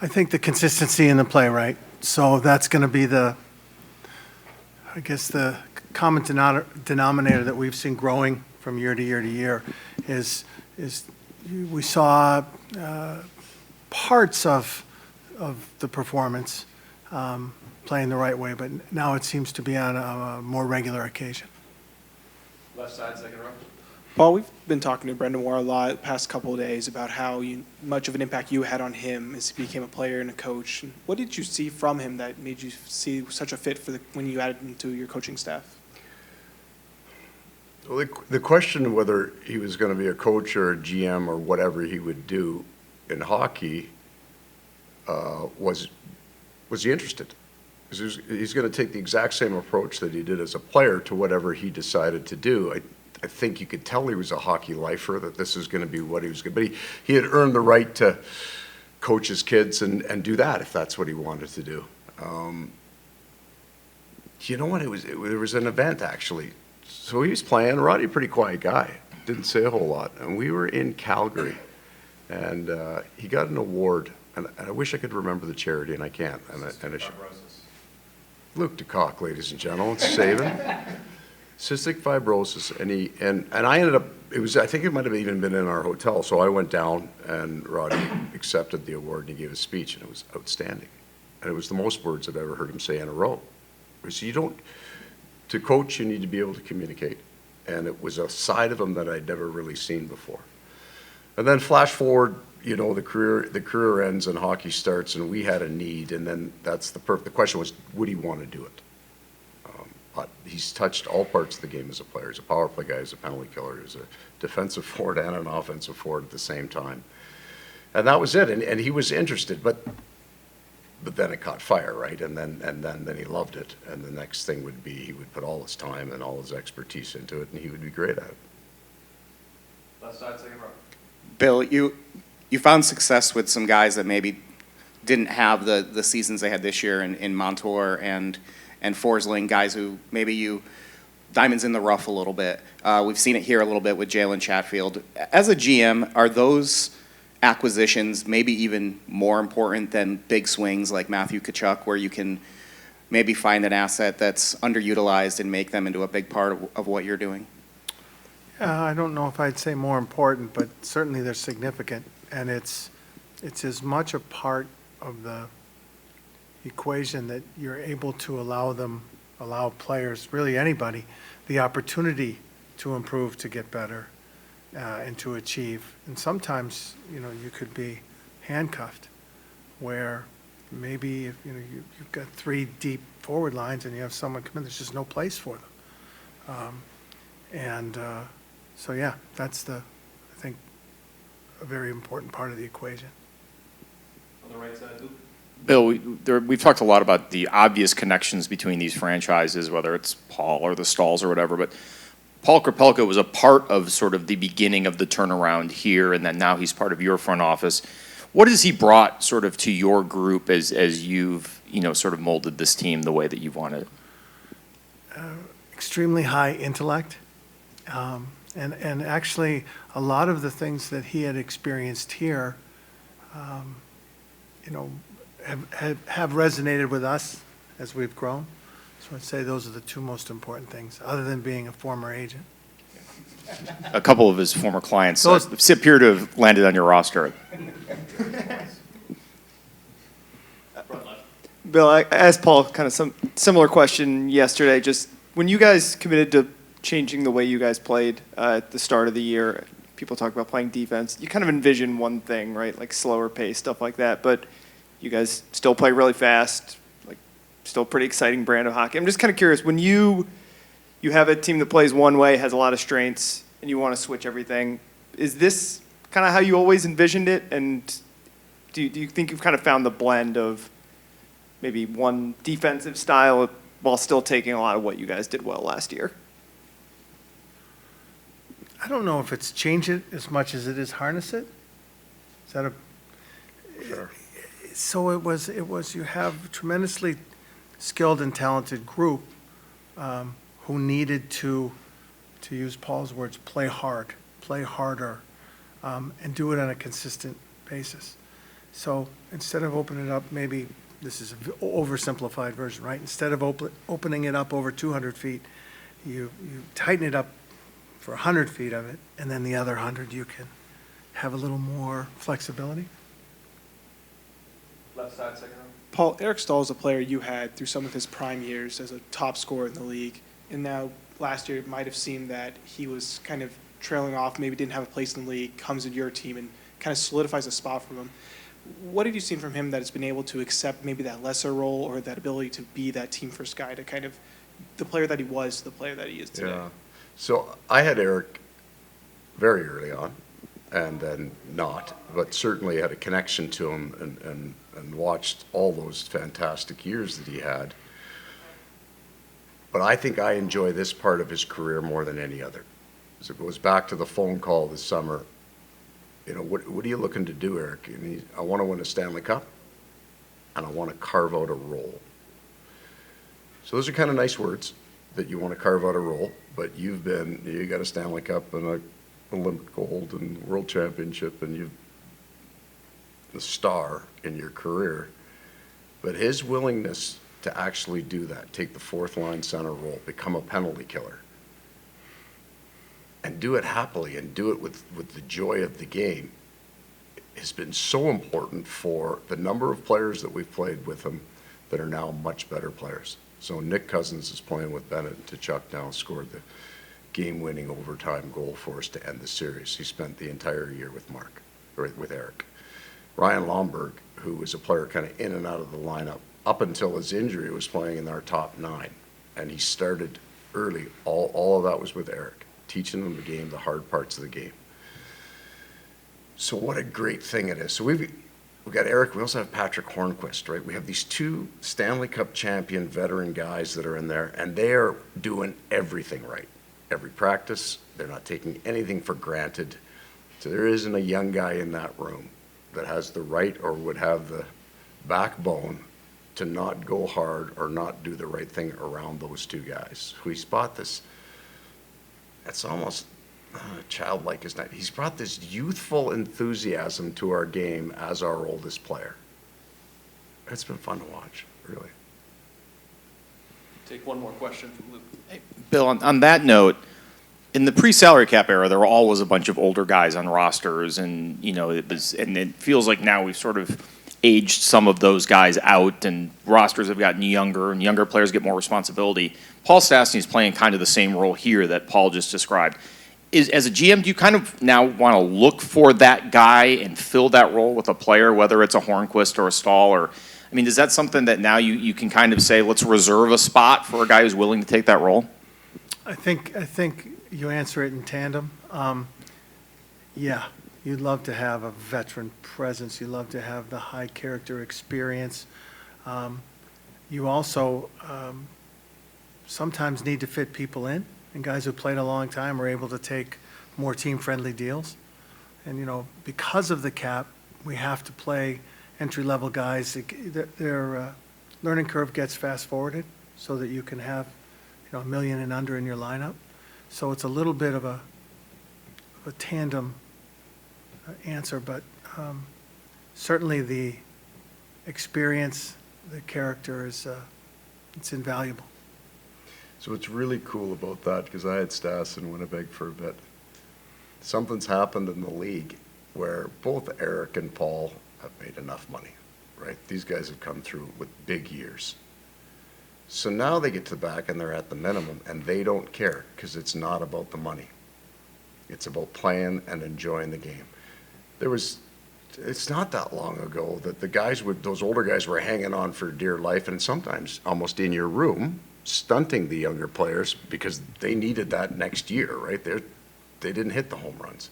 I think the consistency in the play, right? So that's going to be I guess the common denominator that we've seen growing from year to year to year is we saw parts of the performance playing the right way, but now it seems to be on a more regular occasion. Left side, second row. Paul, we've been talking to Brendan Moore a lot the past couple of days about how much of an impact you had on him as he became a player and a coach. What did you see from him that made you see such a fit for when you added him to your coaching staff? Well, the question of whether he was going to be a coach or a GM or whatever he would do in hockey was he interested? He's going to take the exact same approach that he did as a player to whatever he decided to do. I think you could tell he was a hockey lifer, that this is going to be what he was going to be. He had earned the right to coach his kids and do that if that's what he wanted to do. You know what? There was an event, actually. So he was playing. Roddy, pretty quiet guy, didn't say a whole lot. And we were in Calgary, and he got an award. And I wish I could remember the charity, and I can't. Luke DeCock, ladies and gentlemen, saving. Cystic fibrosis, and I ended up. I think it might have even been in our hotel. So I went down, and Roddy accepted the award, and he gave a speech, and it was outstanding. And it was the most words I've ever heard him say in a row. So to coach, you need to be able to communicate, and it was a side of him that I'd never really seen before. And then flash forward, the career ends and hockey starts, and we had a need, and then that's the question was, would he want to do it? He's touched all parts of the game as a player. He's a power play guy, he's a penalty killer, he's a defensive forward and an offensive forward at the same time. And that was it, and he was interested, but then it caught fire, right? And then he loved it, and the next thing would be he would put all his time and all his expertise into it, and he would be great at it. Left side, second row. Bill, you found success with some guys that maybe didn't have the seasons they had this year in Montour and Forsling, guys who maybe diamonds in the rough a little bit. We've seen it here a little bit with Jalen Chatfield. As a GM, are those acquisitions maybe even more important than big swings like Matthew Tkachuk, where you can maybe find an asset that's underutilized and make them into a big part of what you're doing? I don't know if I'd say more important, but certainly they're significant, and it's as much a part of the equation that you're able to allow players, really anybody, the opportunity to improve, to get better, and to achieve. And sometimes, you could be handcuffed, where maybe if you've got three deep forward lines and you have someone come in, there's just no place for them. So yeah, that's I think, a very important part of the equation. On the right side, Luke. Bill, we've talked a lot about the obvious connections between these franchises, whether it's Paul or the Stalls or whatever, but Paul Krapelka was a part of sort of the beginning of the turnaround here, and then now he's part of your front office. What has he brought sort of to your group as you've, sort of molded this team the way that you've wanted it? Extremely high intellect, and actually a lot of the things that he had experienced here, have resonated with us as we've grown. So I'd say those are the two most important things, other than being a former agent. A couple of his former clients appear to have landed on your roster. Bill, I asked Paul kind of some similar question yesterday. Just when you guys committed to changing the way you guys played at the start of the year, people talk about playing defense. You kind of envision one thing, right? Like slower pace, stuff like that. But you guys still play really fast, like still pretty exciting brand of hockey. I'm just kind of curious, when you have a team that plays one way, has a lot of strengths, and you want to switch everything, is this kind of how you always envisioned it? And do you think you've kind of found the blend of maybe one defensive style while still taking a lot of what you guys did well last year? I don't know if it's change it as much as it is harness it. Is that Sure. So it was. You have a tremendously skilled and talented group who needed to use Paul's words, play hard, play harder, and do it on a consistent basis. So instead of opening it up, maybe, this is an oversimplified version, right? Instead of opening it up over 200 feet, you tighten it up for 100 feet of it, and then the other 100, you can have a little more flexibility. Left side, second row. Paul, Eric Stahl is a player you had through some of his prime years as a top scorer in the league. And now last year it might have seemed that he was kind of trailing off, maybe didn't have a place in the league, comes in your team and kind of solidifies a spot for him. What have you seen from him that has been able to accept maybe that lesser role or that ability to be that team first guy, to kind of the player that he was to the player that he is today? Yeah. So I had Eric very early on, and then not, but certainly had a connection to him and watched all those fantastic years that he had. But I think I enjoy this part of his career more than any other. So it goes back to the phone call this summer. You know, what are you looking to do, Eric? And I want to win a Stanley Cup, and I want to carve out a role. So those are kind of nice words, that you want to carve out a role, but you got a Stanley Cup and a Olympic gold and world championship, and you've the star in your career. But his willingness to actually do that, take the fourth line center role, become a penalty killer, and do it happily and do it with the joy of the game, has been so important for the number of players that we've played with him that are now much better players. So Nick Cousins is playing with Bennett, and Tkachuk now scored the game-winning overtime goal for us to end the series. He spent the entire year with Eric. Ryan Lomberg, who was a player kind of in and out of the lineup, up until his injury was playing in our top 9. And he started early. All of that was with Eric, teaching them the game, the hard parts of the game. So what a great thing it is. So we've got Eric. We also have Patrick Hornquist, right? We have these 2 Stanley Cup champion veteran guys that are in there, and they are doing everything right. Every practice, they're not taking anything for granted. So there isn't a young guy in that room that has the right or would have the backbone to not go hard or not do the right thing around those 2 guys. He's brought this, that's almost childlike, isn't it? He's brought this youthful enthusiasm to our game as our oldest player. It's been fun to watch, really. Take one more question from Luke. Bill, on that note, in the pre-salary cap era, there were always a bunch of older guys on rosters, and it feels like now we've sort of aged some of those guys out, and rosters have gotten younger, and younger players get more responsibility. Paul Stastny is playing kind of the same role here that Paul just described. As a GM, do you kind of now want to look for that guy and fill that role with a player, whether it's a Hornquist or a Stahl, or I mean, is that something that now you can kind of say, let's reserve a spot for a guy who's willing to take that role? I think you answer it in tandem. Yeah, you'd love to have a veteran presence. You'd love to have the high character experience. You also sometimes need to fit people in, and guys who played a long time are able to take more team-friendly deals. And, because of the cap, we have to play entry-level guys. Their learning curve gets fast-forwarded so that you can have, $1 million and under in your lineup. So it's a little bit of a tandem answer, but certainly the experience, the character is it's invaluable. So what's really cool about that, because I had Stas in Winnipeg for a bit, something's happened in the league where both Eric and Paul have made enough money, right? These guys have come through with big years. So now they get to the back and they're at the minimum, and they don't care because it's not about the money. It's about playing and enjoying the game. It's not that long ago that the guys those older guys were hanging on for dear life, and sometimes almost in your room, stunting the younger players because they needed that next year, right? They didn't hit the home runs.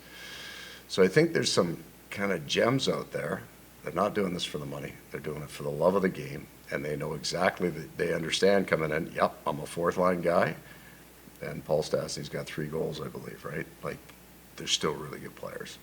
So I think there's some kind of gems out there. They're not doing this for the money. They're doing it for the love of the game, and they know exactly that they understand coming in, yep, I'm a fourth line guy, and Paul Stastny's got 3 goals, I believe, right? Like, they're still really good players.